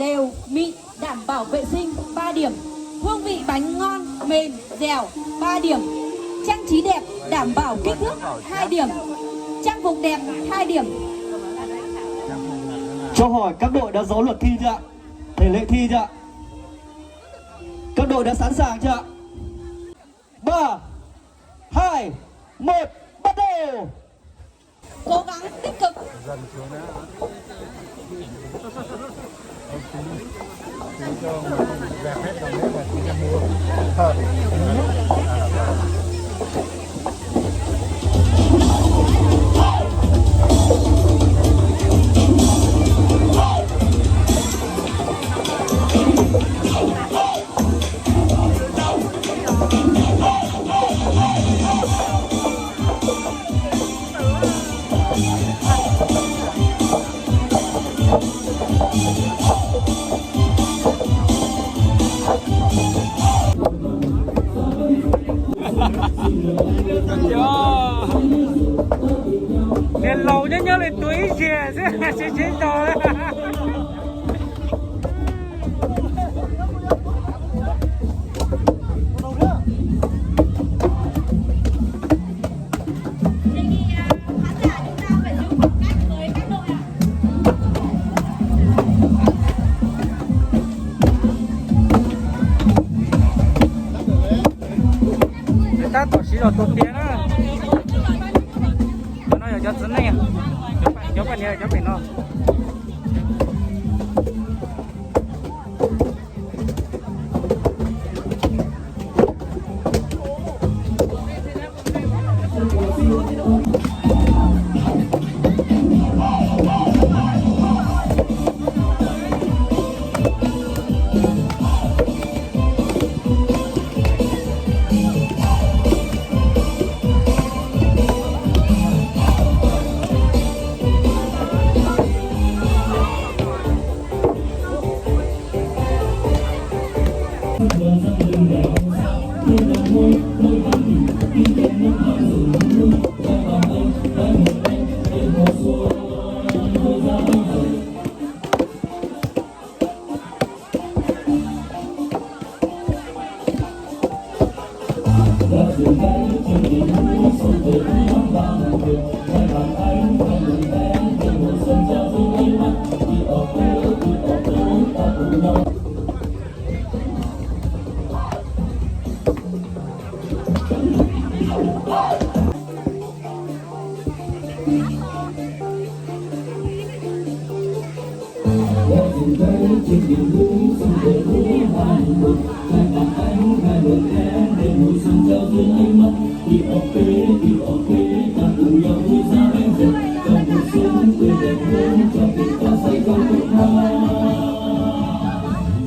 đều, mịn, đảm bảo vệ sinh 3 điểm. Hương vị bánh ngon, mềm, dẻo 3 điểm. Trang trí đẹp, đảm bảo kích thước 2 điểm. Trang phục đẹp 2 điểm. Cho hỏi các đội đã rõ luật thi chưa ạ? Thể lệ thi chưa ạ? Các đội đã sẵn sàng chưa ạ? 3, 2, 1, bắt đầu! Cố gắng tích cực. Đèn lầu nhớ lại túi chè sẽ chết rồi. Người ta tổ sĩ rồi tổ tiên á. Nó ở cho dẫn này à? Chó bạn này, chó bạn nó.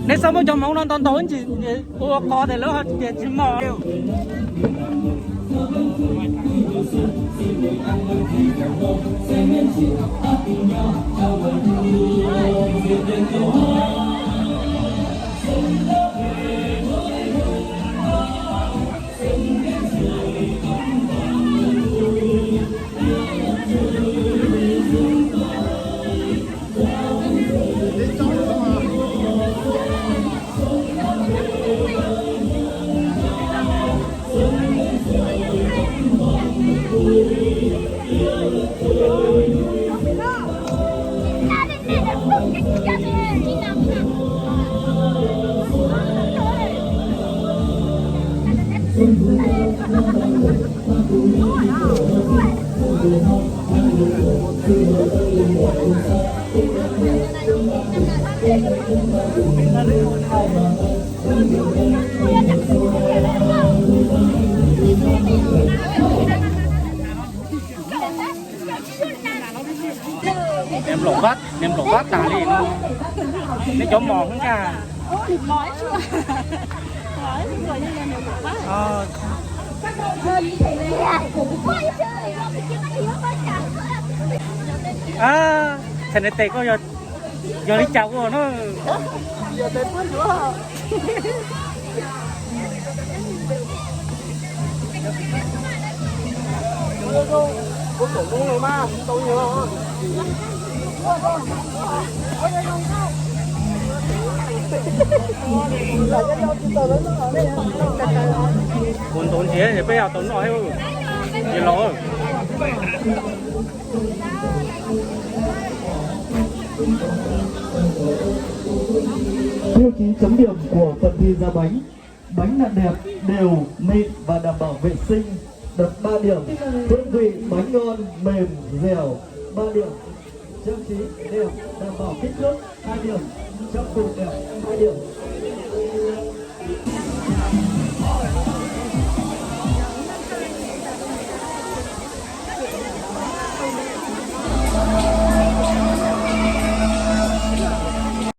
Nếu sao mà trong món non tối chỉ có thể lỡ chỉ mò em lột bát tà đi nó chỗ mòn không cả Nói chưa? Nói rồi như là lột bát. Thành này tệ có giờ đi chào của nó Giờ tệ quá nữa. Có tổ công này mà, tôi nhớ. Muốn tốn chế thì bây giờ tốn nói thôi. Thì lỗ. Tiêu chí chấm điểm của phần thi ra bánh. Bánh là đẹp, đều, mịn và đảm bảo vệ sinh, được 3 điểm. Hương vị bánh ngon, mềm, dẻo, 3 điểm. Trang trí đẹp, đảm bảo kích thước 2 điểm. Trang phục đẹp 2 điểm.